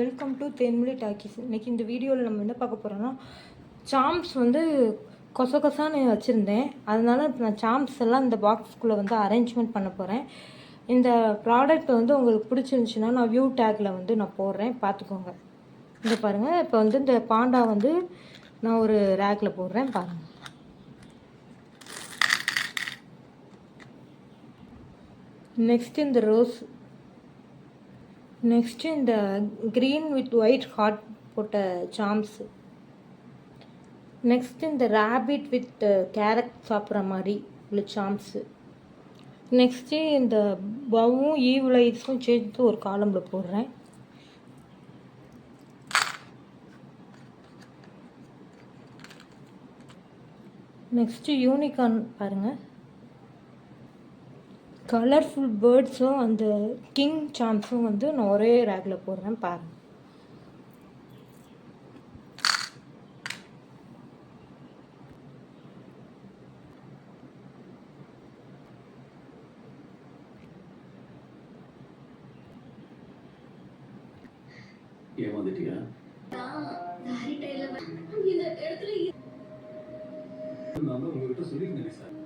Welcome to Thenmozhi talkies. இன்றைக்கி இந்த வீடியோவில் நம்ம என்ன பார்க்க போகிறோன்னா, சாம்ஸ் வந்து கொசன்னு வச்சுருந்தேன். அதனால நான் சாம்ஸ் எல்லாம் இந்த பாக்ஸ்குள்ளே வந்து அரேஞ்ச்மெண்ட் பண்ண போகிறேன். இந்த ப்ராடக்ட் வந்து உங்களுக்கு பிடிச்சிருந்துச்சுன்னா நான் வியூ டேக்கில் வந்து நான் போடுறேன், பார்த்துக்கோங்க. இங்கே பாருங்கள், இப்போ வந்து இந்த பாண்டா வந்து நான் ஒரு ரேக்கில் போடுறேன், பாருங்கள். நெக்ஸ்ட்டு இந்த ரோஸ், நெக்ஸ்ட்டு இந்த க்ரீன் வித் ஒயிட் ஹார்ட் போட்ட சாம்ஸு, நெக்ஸ்ட்டு இந்த ரேபிட் வித் கேரட் சாப்பிட்ற மாதிரி உள்ள சாம்ஸு, நெக்ஸ்ட்டு இந்த பவும் ஈவ்லைஸும் சேர்த்து ஒரு காலம்பில் போடுறேன். நெக்ஸ்ட்டு யூனிகார்ன் பாருங்கள், கலர்ஃபுல் பேர்ட்ஸும் அந்த கிங் சாம்ஸும் வந்து நான் ஒரே ரேக்கில் போடுறேன், பாருங்கள். ஏமாந்துட்டியா? நான் உங்ககிட்ட சொல்லியிருந்தேன் சார்.